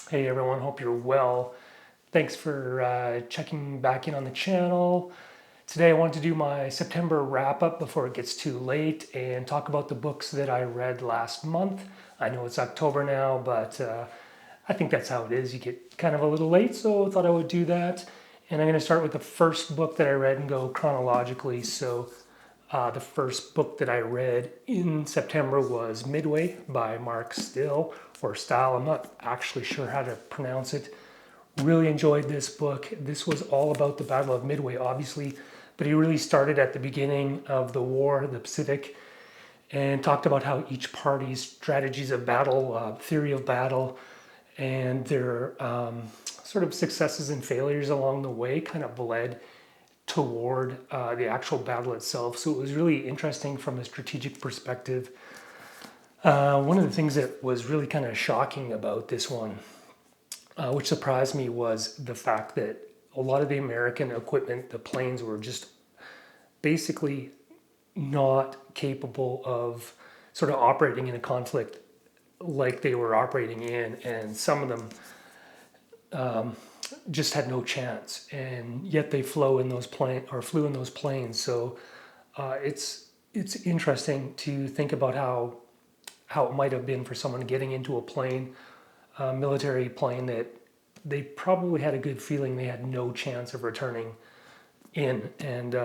Hey everyone, hope you're well. Thanks for checking back in on the channel. Today I want to do my September wrap up before it gets too late and talk about the books that I read last month. I know it's October now, but I think that's how it is. You get kind of a little late, so I thought I would do that. And I'm going to start with the first book that I read and go chronologically. The first book that I read in September was Midway by Mark Still, or Style. I'm not actually sure how to pronounce it. Really enjoyed this book. This was all about the Battle of Midway, obviously, but he really started at the beginning of the war, the Pacific, and talked about how each party's strategies of battle, theory of battle, and their sort of successes and failures along the way kind of led toward the actual battle itself. So it was really interesting from a strategic perspective. One of the things that was really kind of shocking about this one, which surprised me, was the fact that a lot of the American equipment, the planes, were just basically not capable of sort of operating in a conflict like they were operating in, and some of them just had no chance, and yet they flew in those planes. So it's interesting to think about how it might have been for someone getting into a plane, a military plane, that they probably had a good feeling they had no chance of returning in, and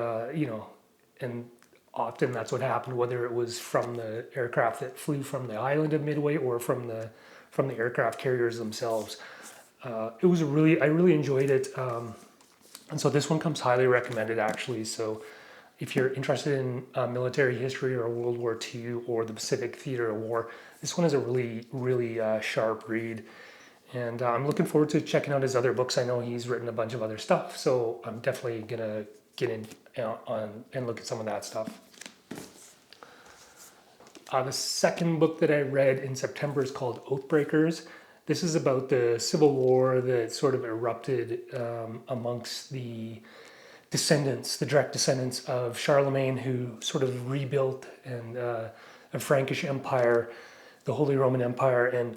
and often that's what happened, whether it was from the aircraft that flew from the island of Midway or from the aircraft carriers themselves. I really enjoyed it, and so this one comes highly recommended, actually. So if you're interested in military history or World War II or the Pacific Theater of War, this one is a really sharp read. And I'm looking forward to checking out his other books. I know he's written a bunch of other stuff, so I'm definitely gonna get in on and look at some of that stuff. The second book that I read in September is called Oathbreakers. This is about the Civil War that sort of erupted amongst the direct descendants of Charlemagne, who sort of rebuilt a Frankish Empire, the Holy Roman Empire. And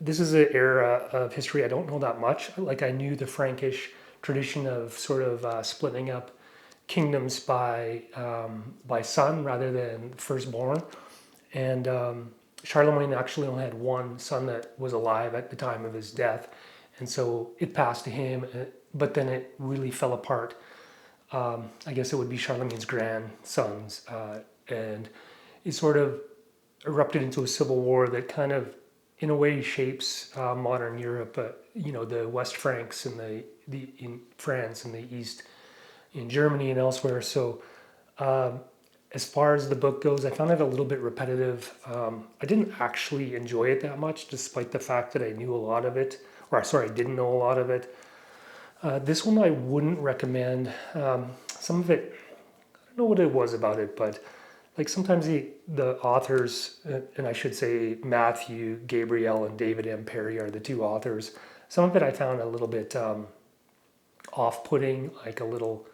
this is an era of history I don't know that much. Like, I knew the Frankish tradition of sort of splitting up kingdoms by son rather than firstborn. And Charlemagne actually only had one son that was alive at the time of his death, and so it passed to him, but then it really fell apart. I guess it would be Charlemagne's grandsons, and it sort of erupted into a civil war that kind of, in a way, shapes modern Europe. The West Franks and in France, and the East in Germany and elsewhere. So as far as the book goes, I found it a little bit repetitive. I didn't actually enjoy it that much, despite the fact that I knew a lot of it, or sorry, I didn't know a lot of it. This one I wouldn't recommend. Some of it, I don't know what it was about it, but like sometimes the authors, and I should say Matthew Gabriel and David M. Perry are the two authors. Some of it I found a little bit off-putting, like a little,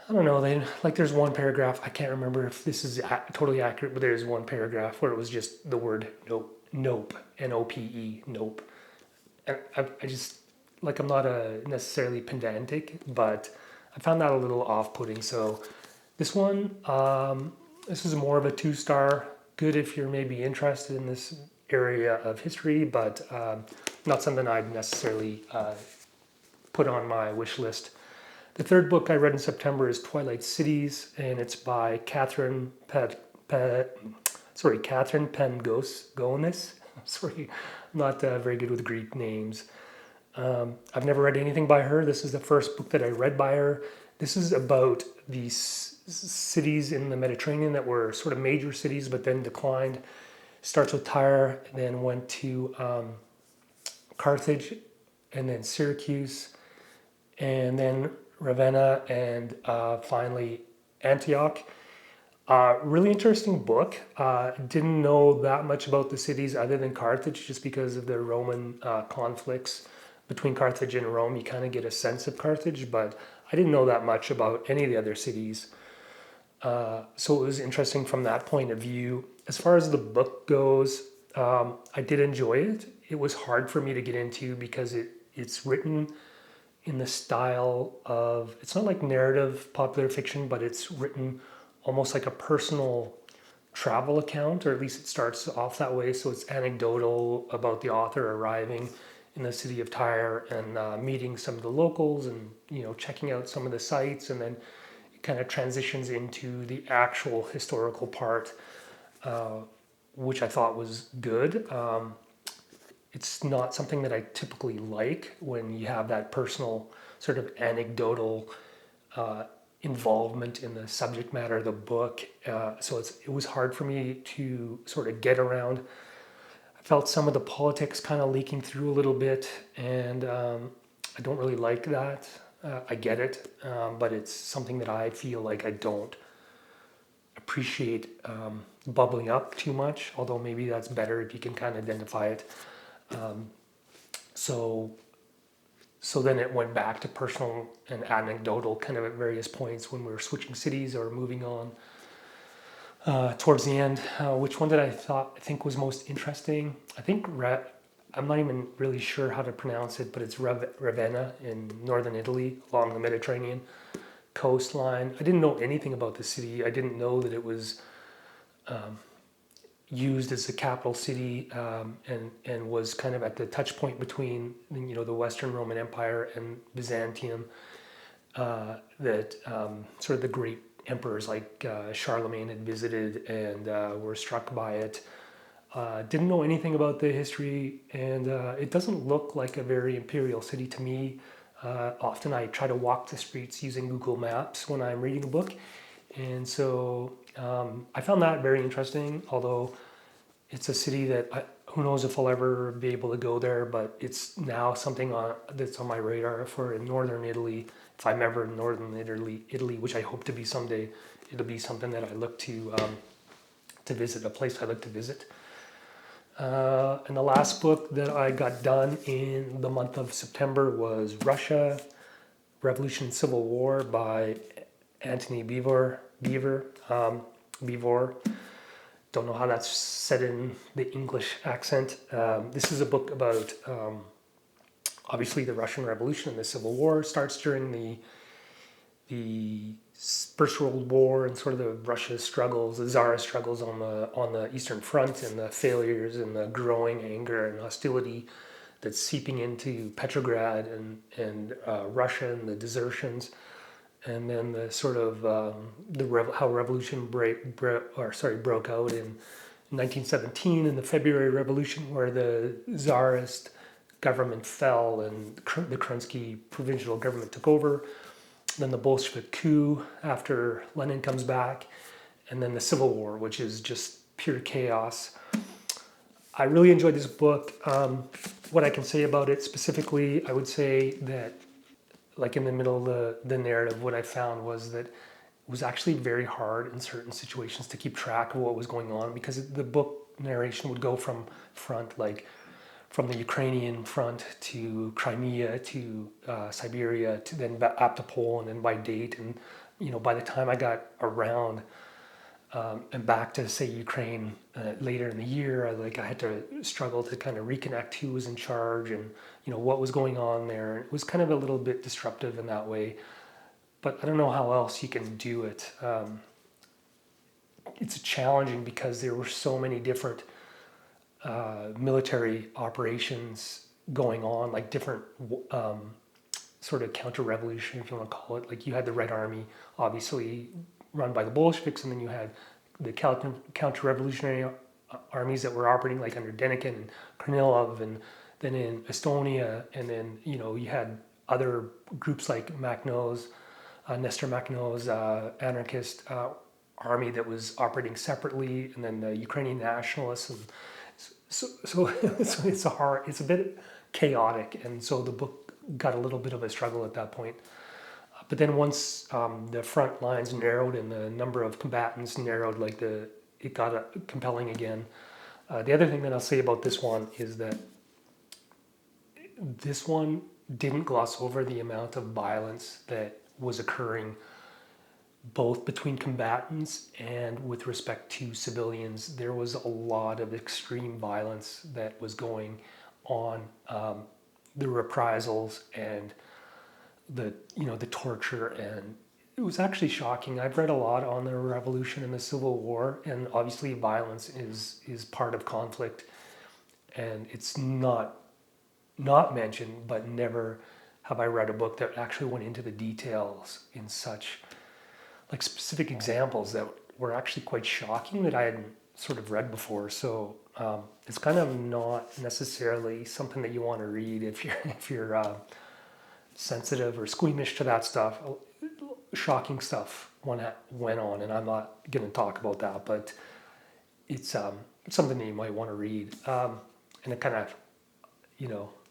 I don't know, there's one paragraph, I can't remember if this is totally accurate, but there's one paragraph where it was just the word nope, N-O-P-E, nope. And I just, like, I'm not necessarily pedantic, but I found that a little off-putting. So this one, this is more of a 2-star, good if you're maybe interested in this area of history, but not something I'd necessarily put on my wish list. The third book I read in September is Twilight Cities, and it's by Catherine Pengonis. Sorry, I'm not very good with Greek names. I've never read anything by her. This is the first book that I read by her. This is about these cities in the Mediterranean that were sort of major cities, but then declined. Starts with Tyre, and then went to Carthage, and then Syracuse, and then Ravenna, and finally Antioch. Really interesting book. Didn't know that much about the cities other than Carthage, just because of the Roman conflicts between Carthage and Rome. You kind of get a sense of Carthage, but I didn't know that much about any of the other cities. So it was interesting from that point of view. As far as the book goes, I did enjoy it. It was hard for me to get into because it's written in the style of, it's not like narrative popular fiction, but it's written almost like a personal travel account, or at least it starts off that way. So it's anecdotal about the author arriving in the city of Tyre and meeting some of the locals and checking out some of the sites, and then it kind of transitions into the actual historical part, which I thought was good. It's not something that I typically like when you have that personal sort of anecdotal involvement in the subject matter of the book. So it was hard for me to sort of get around. I felt some of the politics kind of leaking through a little bit, and I don't really like that. I get it, but it's something that I feel like I don't appreciate bubbling up too much, although maybe that's better if you can kind of identify it. So then it went back to personal and anecdotal kind of at various points when we were switching cities or moving on. Towards the end, which one did I think was most interesting? I think I'm not even really sure how to pronounce it, but it's Ravenna in northern Italy along the Mediterranean coastline. I didn't know anything about the city. I didn't know that it was used as the capital city, and was kind of at the touch point between the Western Roman Empire and Byzantium, that sort of the great emperors like Charlemagne had visited and were struck by it. Didn't know anything about the history, and it doesn't look like a very imperial city to me. Often I try to walk the streets using Google Maps when I'm reading a book, and so I found that very interesting, although it's a city that who knows if I'll ever be able to go there, but it's now something that's on my radar for in northern Italy. If I'm ever in northern Italy, which I hope to be someday, it'll be something that I look to visit, a place I look to visit. And the last book that I got done in the month of September was Russia, Revolution and Civil War by Anthony Beevor. Don't know how that's said in the English accent. This is a book about obviously the Russian Revolution and the Civil War. It starts during the First World War and sort of the Russia struggles, the Tsarist struggles on the Eastern Front, and the failures and the growing anger and hostility that's seeping into Petrograd and Russia, and the desertions. And then the sort of how revolution broke out in 1917 in the February Revolution, where the Tsarist government fell and the Kerensky provisional government took over. Then the Bolshevik coup after Lenin comes back, and then the Civil War, which is just pure chaos. I really enjoyed this book. What I can say about it specifically, I would say that, like in the middle of the narrative, what I found was that it was actually very hard in certain situations to keep track of what was going on, because the book narration would go from front, like from the Ukrainian front to Crimea to Siberia, to then up to Poland, and by date. And by the time I got around and back to say Ukraine later in the year, I had to struggle to kind of reconnect who was in charge and what was going on there. It was kind of a little bit disruptive in that way, but I don't know how else you can do it. It's challenging because there were so many different military operations going on, like different sort of counter-revolution, if you want to call it. Like you had the Red Army, obviously run by the Bolsheviks, and then you had the counter-revolutionary armies that were operating like under Denikin and Kornilov, and then in Estonia, and then you had other groups like Nestor Makhno's anarchist army that was operating separately, and then the Ukrainian nationalists. And so it's a bit chaotic, and so the book got a little bit of a struggle at that point. But then once the front lines narrowed and the number of combatants narrowed, it got compelling again. The other thing that I'll say about this one is that this one didn't gloss over the amount of violence that was occurring both between combatants and with respect to civilians. There was a lot of extreme violence that was going on, the reprisals and the torture, and it was actually shocking. I've read a lot on the Revolution and the Civil War, and obviously violence is part of conflict, and it's not mentioned, but never have I read a book that actually went into the details in such like specific examples that were actually quite shocking that I hadn't sort of read before. So it's kind of not necessarily something that you want to read if you're sensitive or squeamish to that stuff. Shocking stuff went on, and I'm not going to talk about that, but it's something that you might want to read. And it kind of,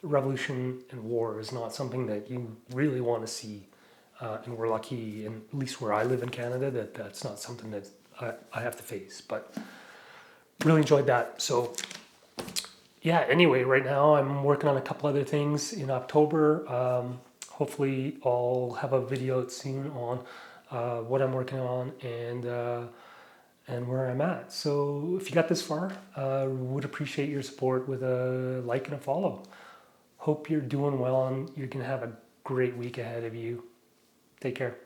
revolution and war is not something that you really want to see. And we're lucky, and at least where I live in Canada, that's not something that I have to face. But really enjoyed that. So yeah, anyway, right now I'm working on a couple other things in October. Hopefully I'll have a video out soon on what I'm working on and where I'm at. So if you got this far, would appreciate your support with a like and a follow. Hope you're doing well, and you're going to have a great week ahead of you. Take care.